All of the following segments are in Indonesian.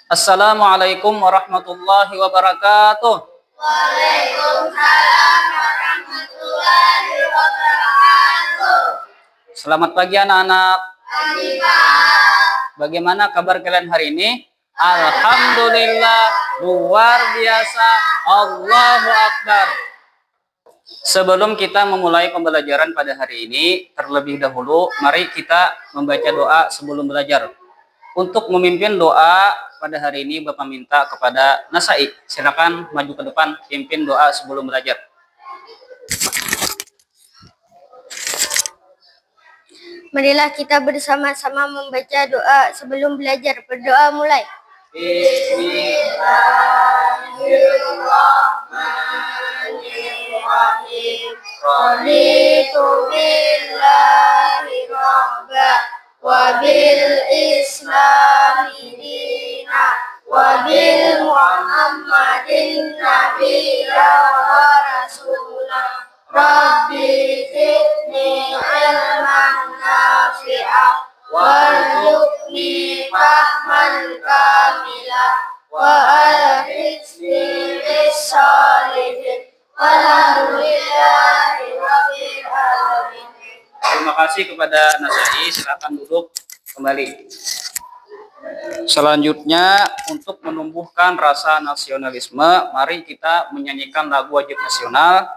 Assalamualaikum warahmatullahi wabarakatuh. Waalaikumsalam warahmatullahi wabarakatuh. Selamat pagi anak-anak. Pagi, Pak. Bagaimana kabar kalian hari ini? Alhamdulillah, luar biasa. Allahu Akbar. Sebelum kita memulai pembelajaran pada hari ini, terlebih dahulu mari kita membaca doa sebelum belajar. Untuk memimpin doa pada hari ini Bapak minta kepada Nasai. Silakan maju ke depan pimpin doa sebelum belajar. Marilah kita bersama-sama membaca doa sebelum belajar. Berdoa mulai. Bismillahirrahmanirrahim. Raditu billahi rabba wa bil islami dina wa bil muhammadin nabiyya wa rasulah. Rabbi zidni ilman nafi'ah warzuqni fahman kamila wa alhiqni bis-shalihin walhamdulillahi rabbil alamin. Terima kasih kepada Nasai. Silakan duduk kembali. Selanjutnya, untuk menumbuhkan rasa nasionalisme, mari kita menyanyikan lagu wajib nasional.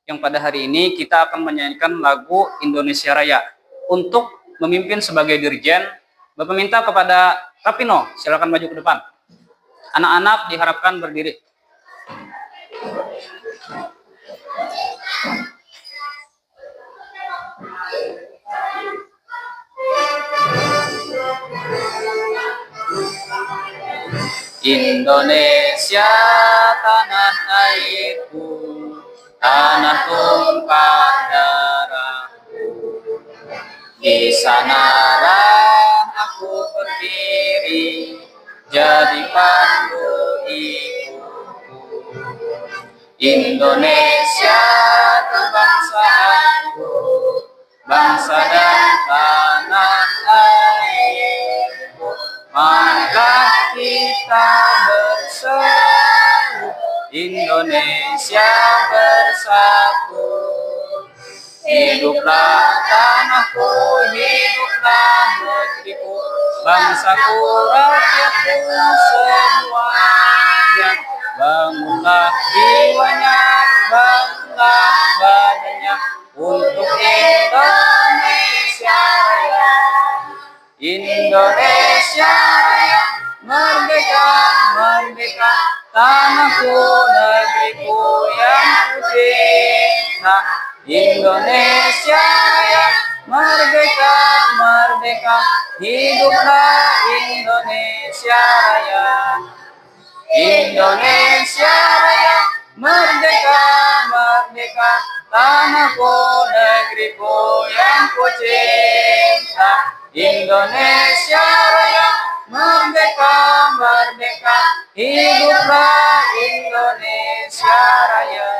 Yang pada hari ini kita akan menyanyikan lagu Indonesia Raya. Untuk memimpin sebagai dirjen, Bapak minta kepada Rapino, silakan maju ke depan. Anak-anak diharapkan berdiri. Indonesia tanah airku, tanah tumpah darahku. Di sanalah aku berdiri, jadi pandu ibuku. Indonesia kebangsaanku, bangsa dan tanah airku. Maka kita bersatu, Indonesia bersatu. Hiduplah tanahku, hiduplah negeriku, bangsaku, rakyatku semuanya. Bangunlah jiwanya, bangunlah badannya untuk Indonesia Raya. Indonesia Raya, merdeka, merdeka, tanahku, negeriku yang kucinta. Indonesia Raya, merdeka, merdeka, hiduplah Indonesia Raya. Indonesia Raya, merdeka, merdeka, tanahku, negeriku yang kucinta. Indonesia Raya, merdeka, merdeka, hiduplah Indonesia Raya.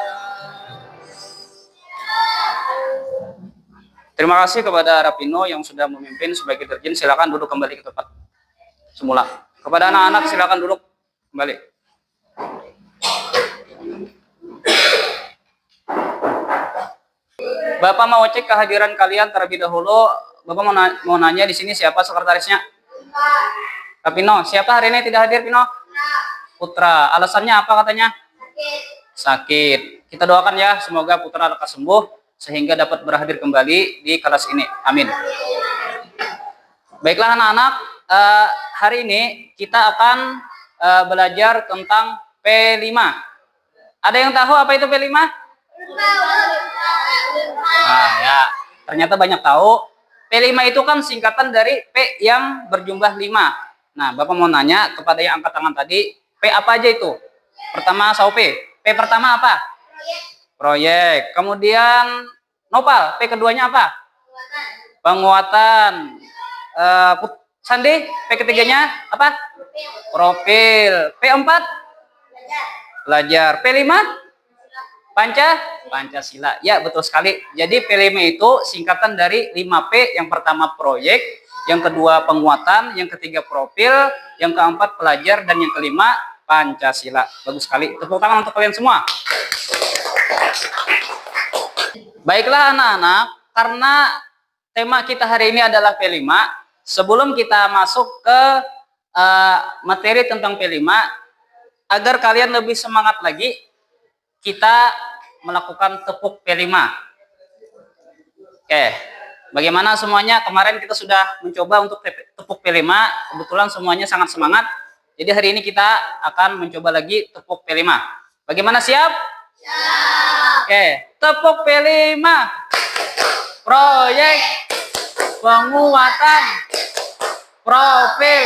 Terima kasih kepada Rapino yang sudah memimpin sebagai dirjen. Silakan duduk kembali ke tempat semula. Kepada anak-anak silakan duduk kembali. Bapak mau cek kehadiran kalian terlebih dahulu. Bapak mau nanya di sini siapa sekretarisnya? Rapino. Siapa hari ini tidak hadir, Pino? Putra. Alasannya apa katanya? Sakit. Kita doakan ya, semoga Putra lekas sembuh sehingga dapat berhadir kembali di kelas ini. Amin. Baiklah anak-anak, hari ini kita akan belajar tentang P5. Ada yang tahu apa itu P5? Nah ya, ternyata banyak tahu. P5 itu kan singkatan dari P yang berjumlah 5. Nah, Bapak mau nanya kepada yang angkat tangan tadi, P apa aja itu? Pertama, P. P pertama apa? Proyek. Kemudian Nopal, P keduanya apa? Penguatan. Sandi, P ketiganya apa? Profil. P4? Belajar. P5? Pancasila. Ya, betul sekali. Jadi P5 itu singkatan dari 5P. Yang pertama proyek, yang kedua penguatan, yang ketiga profil, yang keempat pelajar, dan yang kelima Pancasila. Bagus sekali. Tepuk tangan untuk kalian semua. Baiklah anak-anak, karena tema kita hari ini adalah P5, sebelum kita masuk ke materi tentang P5, agar kalian lebih semangat lagi, kita melakukan tepuk P5. Oke, bagaimana semuanya? Kemarin kita sudah mencoba untuk tepuk P5, kebetulan semuanya sangat semangat. Jadi hari ini kita akan mencoba lagi tepuk P5. Bagaimana, siap? Siap. Oke, tepuk P5. Proyek penguatan profil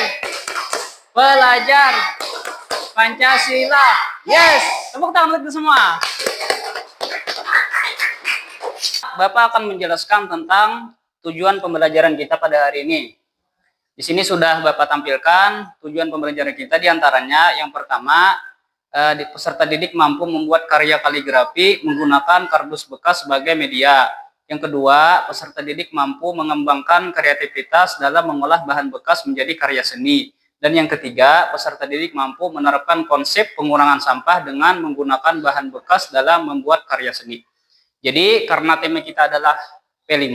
pelajar Pancasila. Yes, tepuk tangan lagi semua. Bapak akan menjelaskan tentang tujuan pembelajaran kita pada hari ini. Di sini sudah Bapak tampilkan tujuan pembelajaran kita, diantaranya yang pertama, peserta didik mampu membuat karya kaligrafi menggunakan kardus bekas sebagai media. Yang kedua, peserta didik mampu mengembangkan kreativitas dalam mengolah bahan bekas menjadi karya seni. Dan yang ketiga, peserta didik mampu menerapkan konsep pengurangan sampah dengan menggunakan bahan bekas dalam membuat karya seni. Jadi karena tema kita adalah P5,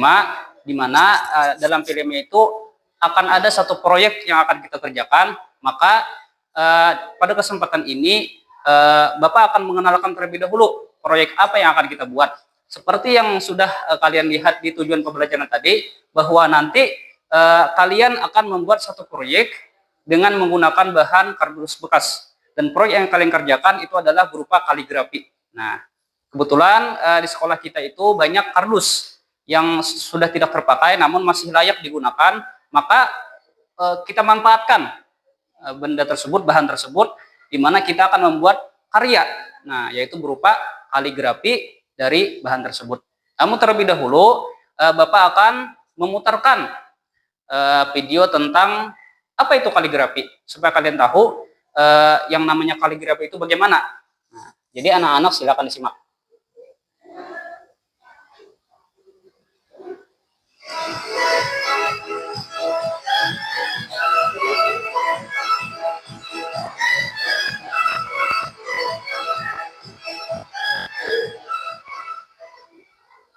di mana dalam P5 itu akan ada satu proyek yang akan kita kerjakan, maka pada kesempatan ini Bapak akan mengenalkan terlebih dahulu proyek apa yang akan kita buat. Seperti yang sudah kalian lihat di tujuan pembelajaran tadi, bahwa nanti kalian akan membuat satu proyek dengan menggunakan bahan kardus bekas. Dan proyek yang kalian kerjakan itu adalah berupa kaligrafi. Nah, kebetulan di sekolah kita itu banyak kardus yang sudah tidak terpakai namun masih layak digunakan, maka kita manfaatkan benda tersebut, bahan tersebut, di mana kita akan membuat karya, nah yaitu berupa kaligrafi dari bahan tersebut. Namun terlebih dahulu Bapak akan memutarkan video tentang apa itu kaligrafi, supaya kalian tahu yang namanya kaligrafi itu bagaimana. Nah, jadi anak-anak silakan disimak.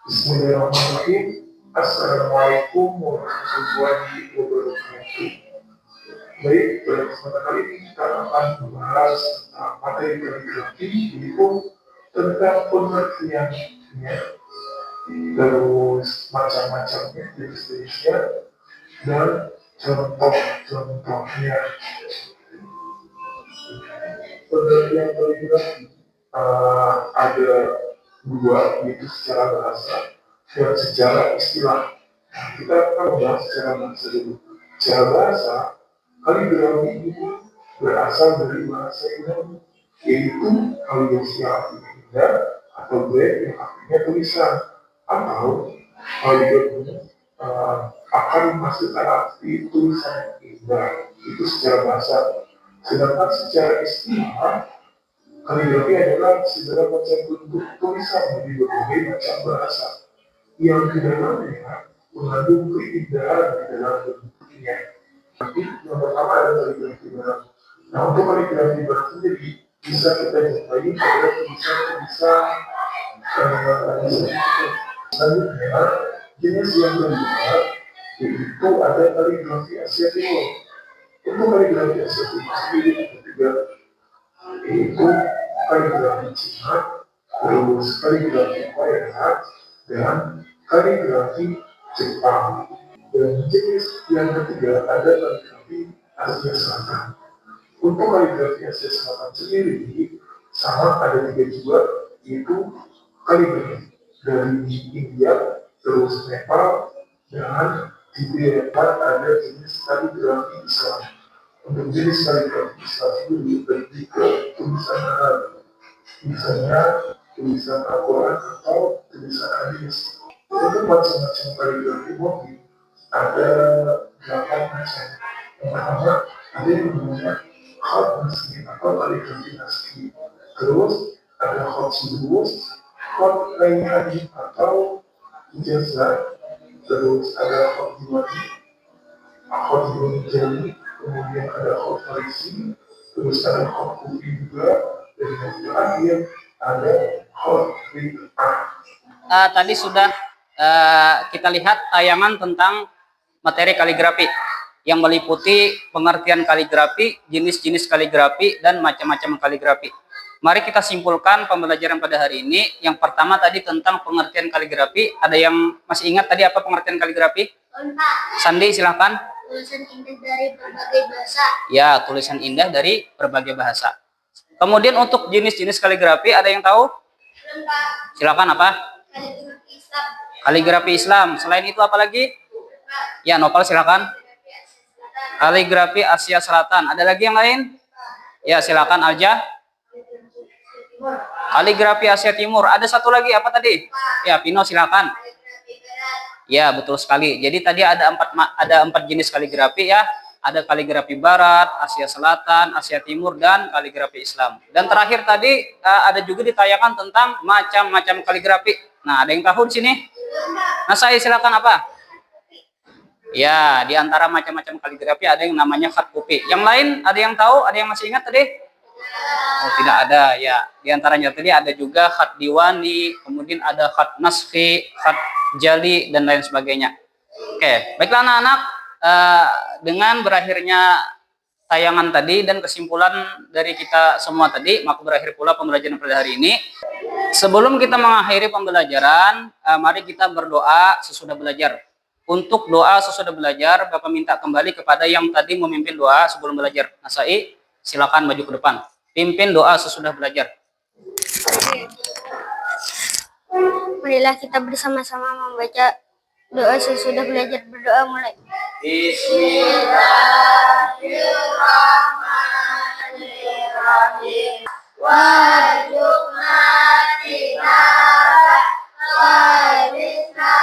Bismillahirrahmanirrahim. Assalamualaikum warahmatullahi wabarakatuh. Baik, pada kesempatan kali ini kita akan membahas tentang materi kaligrafi, yaitu tentang pengertiannya, terus macam-macamnya, jenis-jenisnya, dan contoh-contohnya. Pengertian kaligrafi ada dua, yaitu secara bahasa dan secara istilah. Kita akan membahas secara bahasa dulu. Secara bahasa, kaligrafi ini berasal dari bahasa Yunani, yaitu kaligrafia indah atau braille yang artinya tulisan, atau kaligrafi akan masukkan arti tulisan yang indah. Itu secara bahasa. Sedangkan secara istilah, kaligrafi adalah segala macam bentuk tulisan di berbagai macam bahasa yang di dalamnya mengandung keindahan di dalam bentuknya. Tapi yang pertama adalah kaligrafi barat. Nah, untuk kaligrafi barat sendiri bisa kita jumpai pada tulisan-tulisan selanjutnya. Jenis yang kedua yaitu ada kaligrafi Asia Timur. Untuk kaligrafi Asia Timur sendiri ketiga yaitu kaligrafi Cina, terus kaligrafi Korea, dan kaligrafi Jepang. Dan jenis yang ketiga ada kaligrafi Asia Selatan. Untuk kaligrafi Asia Selatan sendiri sama ada tiga juga, yaitu kaligrafi dari India, terus Nepal, dan di Vietnam ada jenis kaligrafi Islam. Untuk jenis kaligrafi Islam itu dibagi ke tulisan Arab, misalnya tulisan Al-Quran atau tulisan hadis. Untuk macam-macam kaligrafi motif ada 8 macam. Yang pertama ada yang namanya khat naskih atau kaligrafi naskih. Terus ada khat sudus, khat hadis atau ijazah. Terus ada khat diwadi, Khotbah jari, kemudian ada khotbah isi, terus ada khotbah juga, dan yang terakhir ada khotbah. Tadi sudah kita lihat tayangan tentang materi kaligrafi yang meliputi pengertian kaligrafi, jenis-jenis kaligrafi, dan macam-macam kaligrafi. Mari kita simpulkan pembelajaran pada hari ini. Yang pertama tadi tentang pengertian kaligrafi. Ada yang masih ingat tadi apa pengertian kaligrafi? Sandi, silakan. Tulisan indah dari berbagai bahasa. Ya, tulisan indah dari berbagai bahasa. Kemudian untuk jenis-jenis kaligrafi ada yang tahu? Silakan apa? Kaligrafi Islam. Kaligrafi Islam. Selain itu apa lagi? Ya, Nopal silakan. Kaligrafi Asia Selatan. Ada lagi yang lain? Ya, silakan aja. Kaligrafi Asia Timur. Ada satu lagi apa tadi? Ya, Pino silakan. Ya, betul sekali. Jadi tadi ada empat jenis kaligrafi ya. Ada kaligrafi Barat, Asia Selatan, Asia Timur, dan kaligrafi Islam. Dan terakhir tadi ada juga ditayangkan tentang macam-macam kaligrafi. Nah, ada yang tahu di sini? Nah, saya silakan apa? Ya, di antara macam-macam kaligrafi ada yang namanya khat kufi. Yang lain ada yang tahu? Ada yang masih ingat tadi? Oh, tidak ada ya. Di antaranya tadi ada juga khat diwani, kemudian ada khat naskhi, khat jali, dan lain sebagainya. Oke, baiklah anak-anak, dengan berakhirnya tayangan tadi dan kesimpulan dari kita semua tadi, maka berakhir pula pembelajaran pada hari ini. Sebelum kita mengakhiri pembelajaran, mari kita berdoa sesudah belajar. Untuk doa sesudah belajar, Bapak minta kembali kepada yang tadi memimpin doa sebelum belajar. Nasai, silakan maju ke depan. Pimpin doa sesudah belajar. Marilah kita bersama-sama membaca doa sesudah belajar. Berdoa mulai. Bismillahirrahmanirrahim. Warzuqna tilawah warisna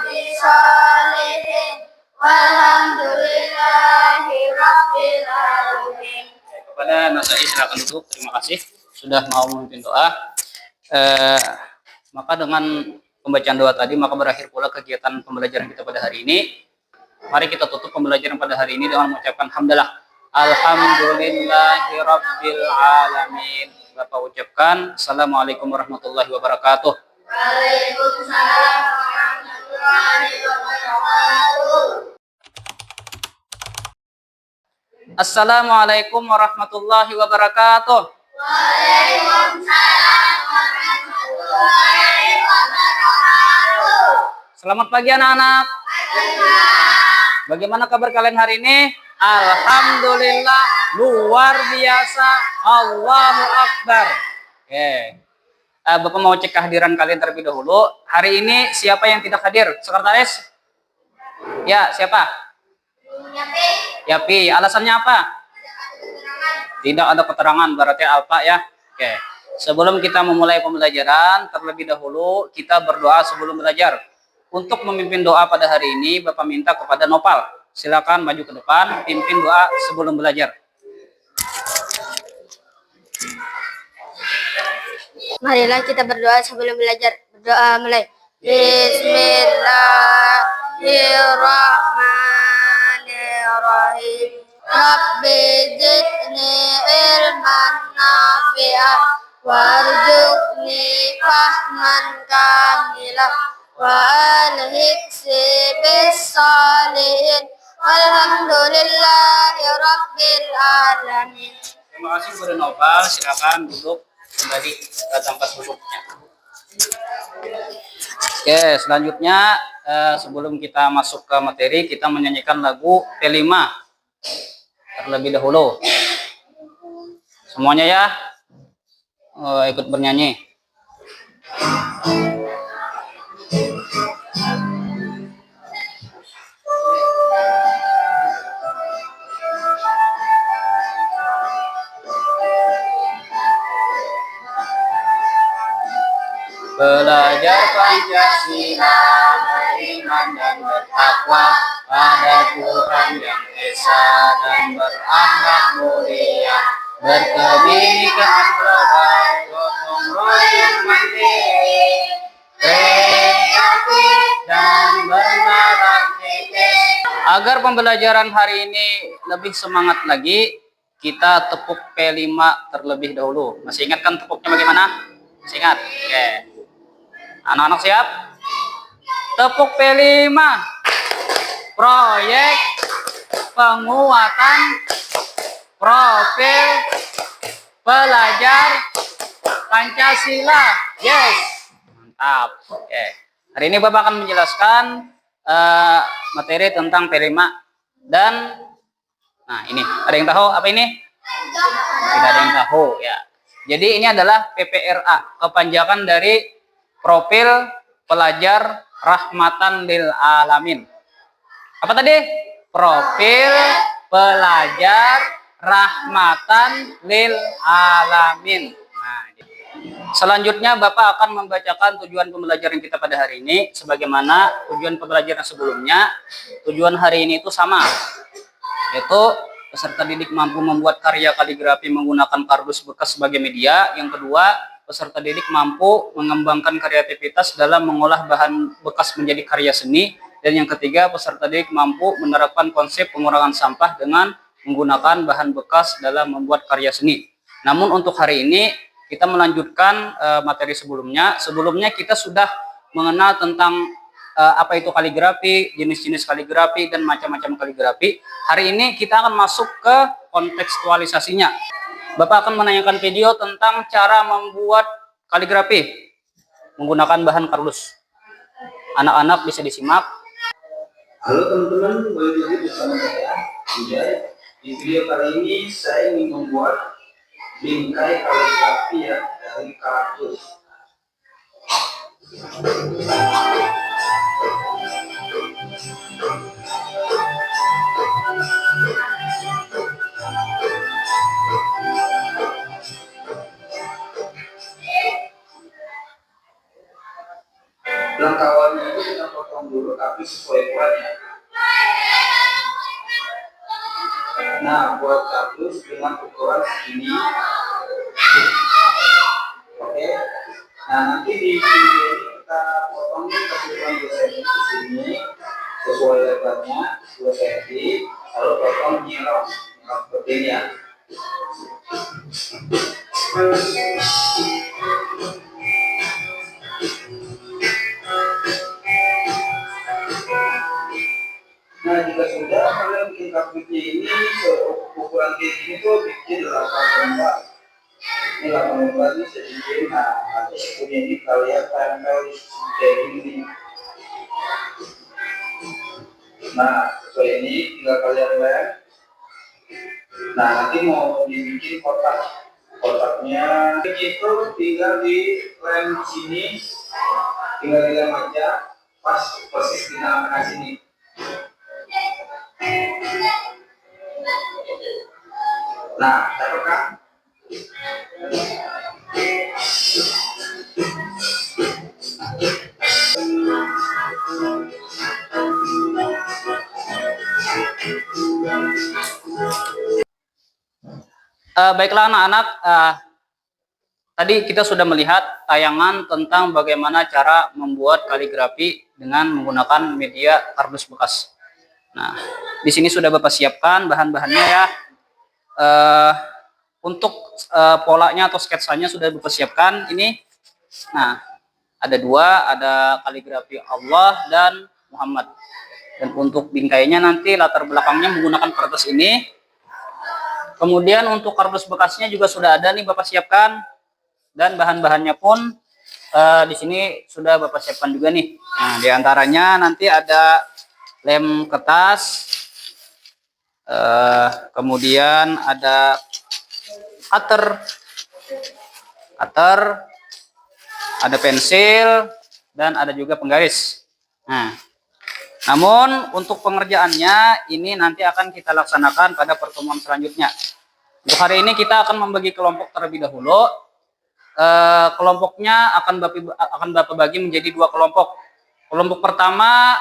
bisolihin walhamdulillahi rabbil alamin. Kepada Nasai silakan duduk. Terima kasih sudah mau memimpin doa. Maka dengan pembacaan doa tadi maka berakhir pula kegiatan pembelajaran kita pada hari ini. Mari kita tutup pembelajaran pada hari ini dengan mengucapkan hamdalah. Alhamdulillahi rabbil alamin. Bapak ucapkan assalamualaikum warahmatullahi wabarakatuh. Waalaikumsalam warahmatullahi wabarakatuh. Assalamualaikum warahmatullahi wabarakatuh. Waalaikumsalam warahmatullahi wabarakatuh. Selamat pagi anak-anak. Bagaimana kabar kalian hari ini? Alhamdulillah, luar biasa, Allahu Akbar. Oke. Bapak mau cek kehadiran kalian terlebih dahulu. Hari ini siapa yang tidak hadir? Sekretaris? Ya, siapa? Yapi. Alasannya apa? Tidak ada keterangan, berarti Alfa ya. Oke. Sebelum kita memulai pembelajaran, terlebih dahulu kita berdoa sebelum belajar. Untuk memimpin doa pada hari ini, Bapak minta kepada Nopal. Silakan maju ke depan, pimpin doa sebelum belajar. Marilah kita berdoa sebelum belajar. Berdoa mulai. Bismillahirrahmanirrahim. Rabbi zidni ilman nafi'ah warzuqni fahman kamilah wa alhiqsi bis-salihin walhamdulillahi rabbil alamin. Terima kasih kepada Nopal. Silakan duduk kembali ke tempat duduknya. Oke, selanjutnya sebelum kita masuk ke materi, kita menyanyikan lagu T5 terlebih dahulu. Semuanya ya, ikut bernyanyi. Belajar Pancasila, beriman dan bertakwa pada Tuhan yang Esa dan berakhlak mulia, berkebinekaan global, gotong royong mandiri, kreatif dan bernalar kritis. Agar pembelajaran hari ini lebih semangat lagi, kita tepuk P5 terlebih dahulu. Masih ingat kan tepuknya bagaimana? Masih ingat? Oke. Anak-anak siap? Tepuk P5. Proyek penguatan profil pelajar Pancasila. Yes. Mantap. Oke. Hari ini Bapak akan menjelaskan materi tentang P5 dan ini ada yang tahu apa ini? Tidak ada yang tahu ya. Jadi ini adalah PPRA, kepanjangan dari Profil Pelajar Rahmatan lil Alamin. Apa tadi? Profil Pelajar Rahmatan lil Alamin. Nah, selanjutnya Bapak akan membacakan tujuan pembelajaran kita pada hari ini. Sebagaimana tujuan pembelajaran sebelumnya, tujuan hari ini itu sama, yaitu peserta didik mampu membuat karya kaligrafi menggunakan kardus bekas sebagai media. Yang kedua, peserta didik mampu mengembangkan kreativitas dalam mengolah bahan bekas menjadi karya seni. Dan yang ketiga, peserta didik mampu menerapkan konsep pengurangan sampah dengan menggunakan bahan bekas dalam membuat karya seni. Namun untuk hari ini kita melanjutkan materi sebelumnya. Sebelumnya kita sudah mengenal tentang apa itu kaligrafi, jenis-jenis kaligrafi, dan macam-macam kaligrafi. Hari ini kita akan masuk ke kontekstualisasinya. Bapak akan menanyakan video tentang cara membuat kaligrafi menggunakan bahan kardus. Anak-anak bisa disimak. Halo teman-teman, kembali lagi bersama saya, Ujay. Di video kali ini saya ingin membuat bingkai kaligrafi ya dari kardus. Langkah awalnya itu kita potong dulu tapi sesuai ukurannya. Nah, buat kardus dengan ukuran segini. Oke. Nah, nanti di video ini kita potongnya ke ukuran 2 cm ke sini sesuai lebarnya 2 cm, lalu potong nyerong seperti ini ya. Nah, jika sudah kalian bikin kardusnya ini ukuran kayak gini tuh bikin 8 lembar. Ini 8 lembar ini saya bikin. Nah, nanti sekunya ini kalian tempel di kayak gini. Nah, sesuai ini tinggal kalian lem. Nah, nanti mau dibikin kotaknya itu tinggal di lem sini, tinggal dilem aja pas persis di tengah sini. Nah, cakep kan? Baiklah anak-anak, tadi kita sudah melihat tayangan tentang bagaimana cara membuat kaligrafi dengan menggunakan media kardus bekas. Nah, di sini sudah Bapak siapkan bahan-bahannya ya. Untuk polanya atau sketsanya sudah Bapak siapkan ini. Nah, ada dua, ada kaligrafi Allah dan Muhammad. Dan untuk bingkainya nanti latar belakangnya menggunakan kertas ini. Kemudian untuk kardus bekasnya juga sudah ada nih Bapak siapkan, dan bahan-bahannya pun di sini sudah Bapak siapkan juga nih. Nah, diantaranya nanti ada lem kertas, kemudian ada cutter, ada pensil, dan ada juga penggaris. Nah, namun untuk pengerjaannya ini nanti akan kita laksanakan pada pertemuan selanjutnya. Untuk hari ini kita akan membagi kelompok terlebih dahulu. Kelompoknya akan Bapak bagi menjadi 2 kelompok. Kelompok pertama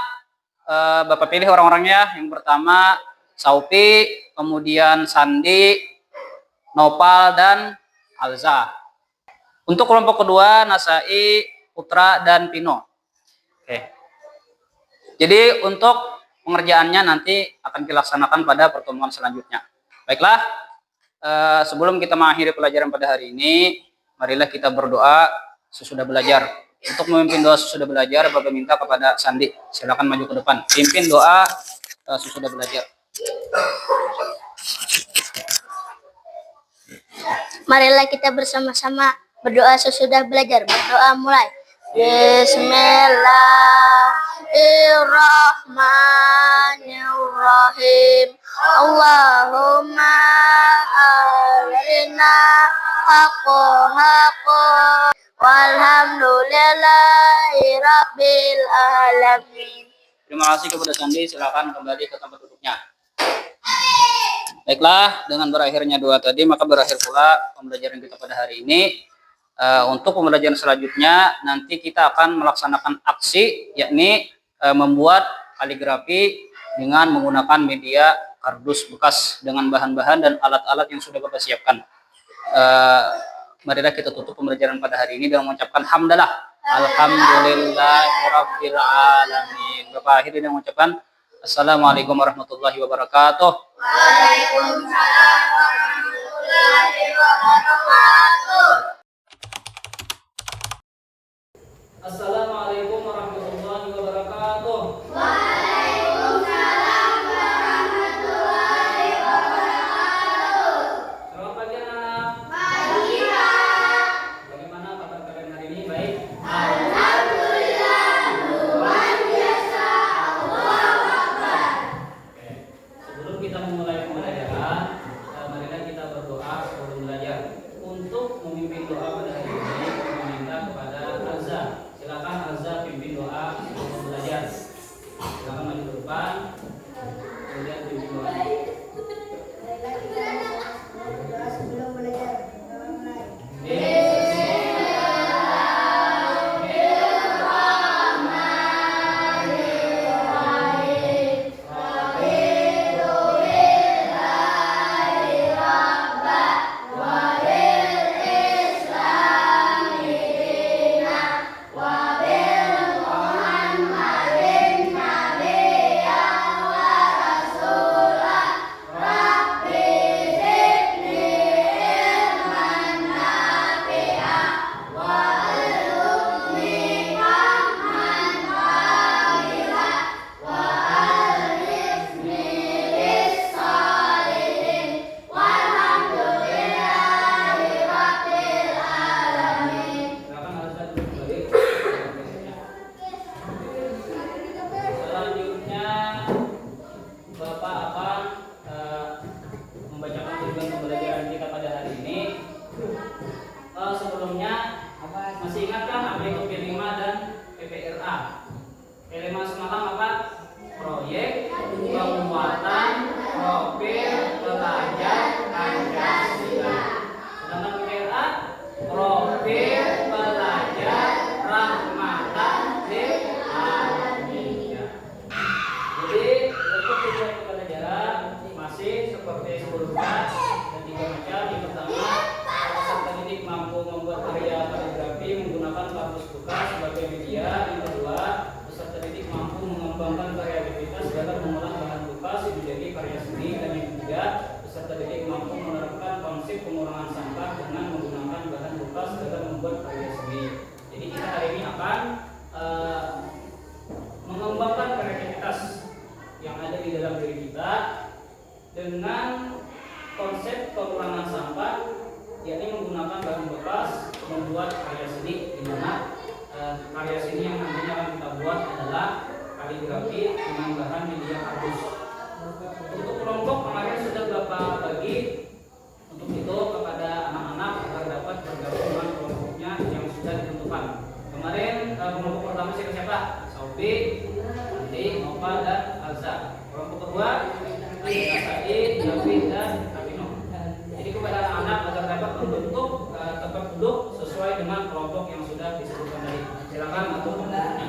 Bapak pilih orang-orangnya. Yang pertama Saupi, kemudian Sandi, Nopal, dan Alza. Untuk kelompok kedua Nasai, Putra, dan Pino. Oke. Jadi untuk pengerjaannya nanti akan dilaksanakan pada pertemuan selanjutnya. Baiklah, sebelum kita mengakhiri pelajaran pada hari ini, marilah kita berdoa sesudah belajar. Untuk memimpin doa sesudah belajar, Bapak minta kepada Sandi, silakan maju ke depan. Pimpin doa sesudah belajar. Marilah kita bersama-sama berdoa sesudah belajar. Berdoa mulai. Bismillahirrahmanirrahim. Allahumma arina haqqo walhamdulillahi rabbil alamin. Terima kasih kepada Sandi, silakan kembali ke tempat duduknya. Baiklah, dengan berakhirnya doa tadi, maka berakhir pula pembelajaran kita pada hari ini. Untuk pembelajaran selanjutnya, nanti kita akan melaksanakan aksi, yakni membuat kaligrafi dengan menggunakan media kardus bekas dengan bahan-bahan dan alat-alat yang sudah Bapak siapkan. Marilah kita tutup pembelajaran pada hari ini dengan mengucapkan hamdalah. Alhamdulillahirabbil alamin. Bapak akhiri dengan mengucapkan Assalamualaikum warahmatullahi wabarakatuh. Waalaikumsalam warahmatullahi wabarakatuh. Assalamualaikum warahmatullahi wabarakatuh. Waalaikumsalam warahmatullahi wabarakatuh. Selamat pagi anak. Pagi, Pak. Bagaimana kabar kalian hari ini? Baik? Alhamdulillah, luar biasa. Allahu Akbar. Oke. Sebelum kita memulai pembelajaran, marilah kita berdoa sebelum belajar. Untuk memimpin doa pada hari ini, meminta kepada Azza. Silakan Azza pimpin doa sebelum belajar. Silakan maju ke depan. Kemudian pimpin doa. Sebelum belajar. Silakan Azza kembali. Selanjutnya Bapak akan membacakan tujuan pembelajaran kita pada hari ini. Sebelumnya masih ingatkah apa itu P5 dan PPRA? P5 semalam apa? Proyek Penguatan Profil Pelajar Pancasila. Sedangkan PPRA Profil Pelajar Rahmatan lil Alamin. Jadi untuk tujuan pembelajaran masih seperti sebelumnya dan tiga macam. Yang pertama, peserta didik mampu membuat karya kaligrafi menggunakan kardus bekas sebagai media. Yang kedua, peserta didik mampu mengembangkan kreativitas dalam mengolah bahan bekas menjadi karya seni. Dan yang ketiga, peserta didik mampu menerapkan konsep pengurangan sampah dengan menggunakan bahan bekas dalam membuat karya seni. Jadi kita hari ini akan mengembangkan kreativitas yang ada di dalam diri kita dengan konsep pengurangan sampah, yakni menggunakan bahan bekas membuat karya seni, di mana karya seni yang nantinya akan kita buat adalah kaligrafi dengan bahan media kardus. Untuk kelompok kemarin sudah Bapak bagi untuk itu kepada anak-anak agar dapat bergabung dengan kelompoknya yang sudah ditentukan. Kemarin kelompok pertama siapa? Saufi, Andi, Nova, dan Alza. Kelompok kedua Said, Yafi, dan Abino. Jadi kepada anak-anak agar dapat membentuk tempat duduk sesuai dengan kelompok yang sudah disebutkan tadi. Silakan atur tempatnya.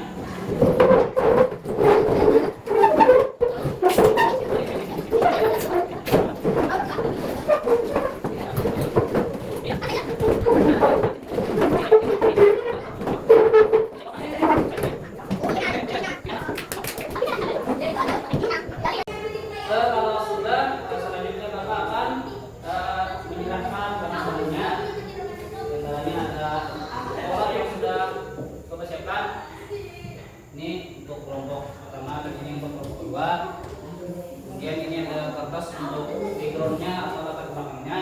atas untuk backgroundnya atau latar belakangnya.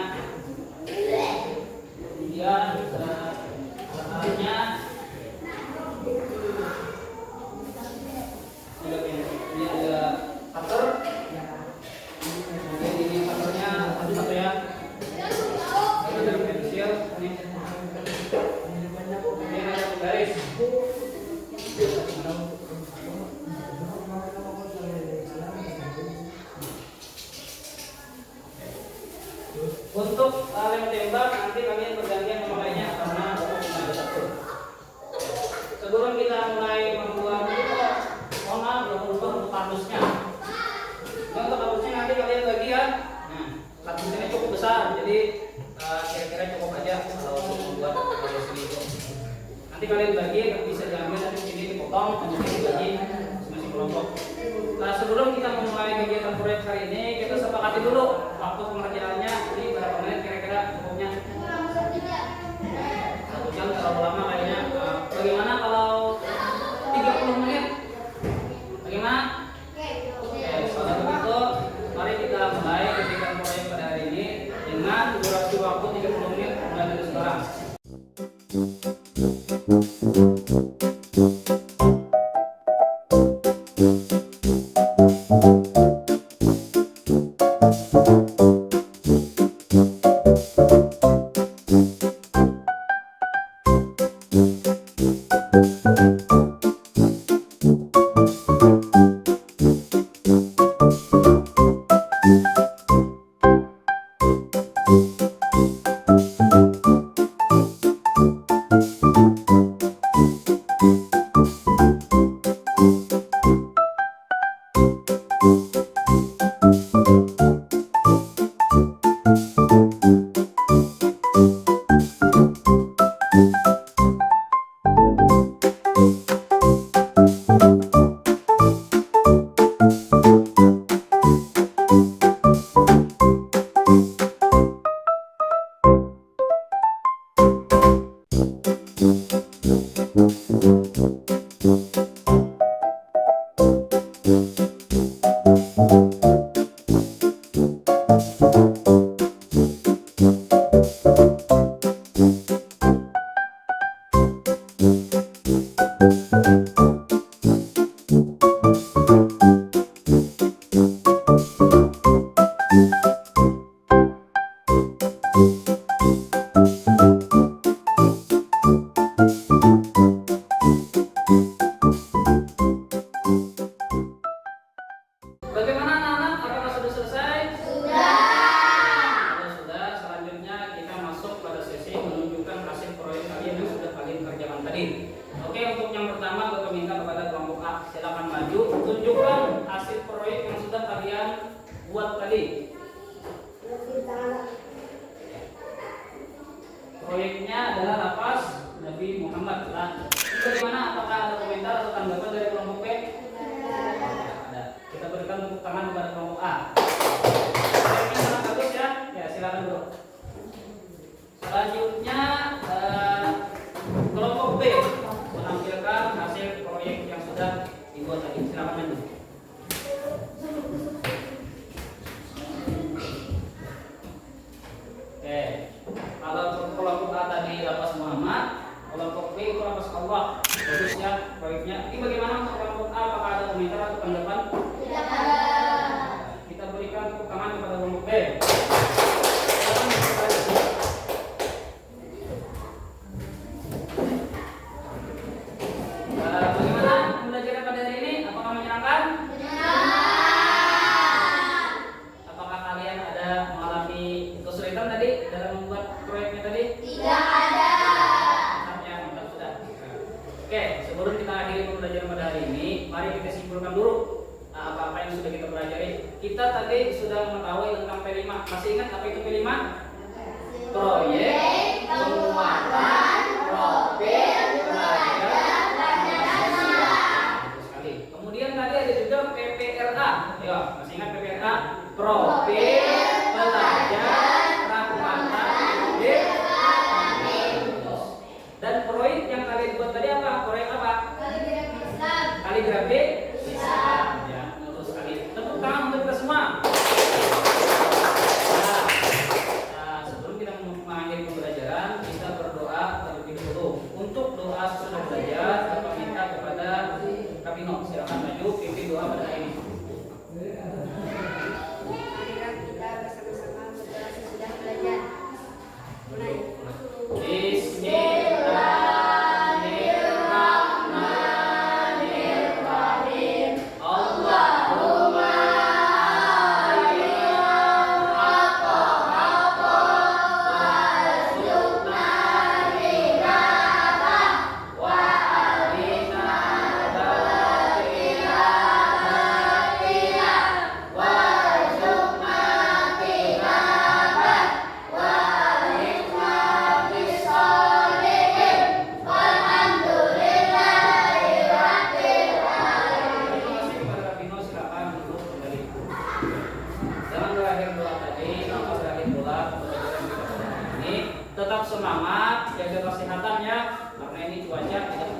Kemudian latarnya ini ada cutter. Kemudian ini cutternya satu ya. Ini ada pensil. Ini ada garis. Untuk lem tembak nanti kalian bergantian memakainya karena ada satu. Sebelum kita mulai membuat itu, mohon maaf jangan lupa untuk kardusnya. Untuk kardusnya nanti kalian bagi ya. Nah, kardus ini cukup besar, jadi kira-kira cukup aja kalau untuk membuat kardus ini. Nanti kalian bagi, bisa diambil nanti sini dipotong, kemudian dibagi masing-masing kelompok. Nah, sebelum kita memulai kegiatan proyek hari ini, kita sepakati dulu waktu pengerjaannya. Ini berapa menit kira-kira cukupnya? 1 jam terlalu lama kayaknya. Bagaimana kalau 30 menit? Bagaimana? Oke, kalau begitu, mari kita mulai kegiatan proyek pada hari ini dengan durasi waktu 30 menit mulai dari sekarang. Bagaimana anak-anak? Apakah sudah selesai? Sudah. Selanjutnya kita masuk pada sesi menunjukkan hasil proyek kalian yang sudah kalian kerjakan tadi. Oke, untuk yang pertama Bapak minta kepada kelompok A, silakan maju, tunjukkan hasil proyek yang sudah kalian buat tadi. Proyeknya adalah lapas Nabi Muhammad. Nah, bagaimana? Apakah ada komentar atau tanggapan dari kelompok B? Ada. Kita berikan tepuk tangan kepada kelompok A. Proyeknya sangat bagus ya. Ya, silakan bro. Selanjutnya kelompok B menampilkan hasil proyek yang sudah dibuat tadi. Silakan maju. Oke, kalau kelompok A tadi lapas Muhammad, kelompok B itu lapas Allah. Bagus ya proyeknya. Ini bagaimana untuk kelompok A? Apakah ada komentar atau tanggapan? Tidak ada. Kita berikan tepuk tangan kepada kelompok B. Bagaimana pembelajaran pada hari ini? Apakah menyenangkan? Apakah kalian ada mengalami kesulitan tadi dalam membuat proyeknya tadi? Tidak ada. Mantap sudah. Oke, sebelum kita akhiri pembelajaran pada hari ini, mari kita simpulkan dulu apa-apa yang sudah kita pelajari. Kita tadi sudah mengetahui tentang P5. Masih ingat apa itu P5? Proyek penguatan profil pelajar sekali. Kemudian tadi ada juga PPRA. Ayo, masih ingat PPRA? Profil pelajar rahmatan hidup. Dan proyek yang kalian buat tadi apa? Proyek apa? Kaligrafi Islam. Ya, betul sekali. Tepuk tangan untuk kita semua. tetap semangat, jaga kesehatan ya, karena ini cuaca tidak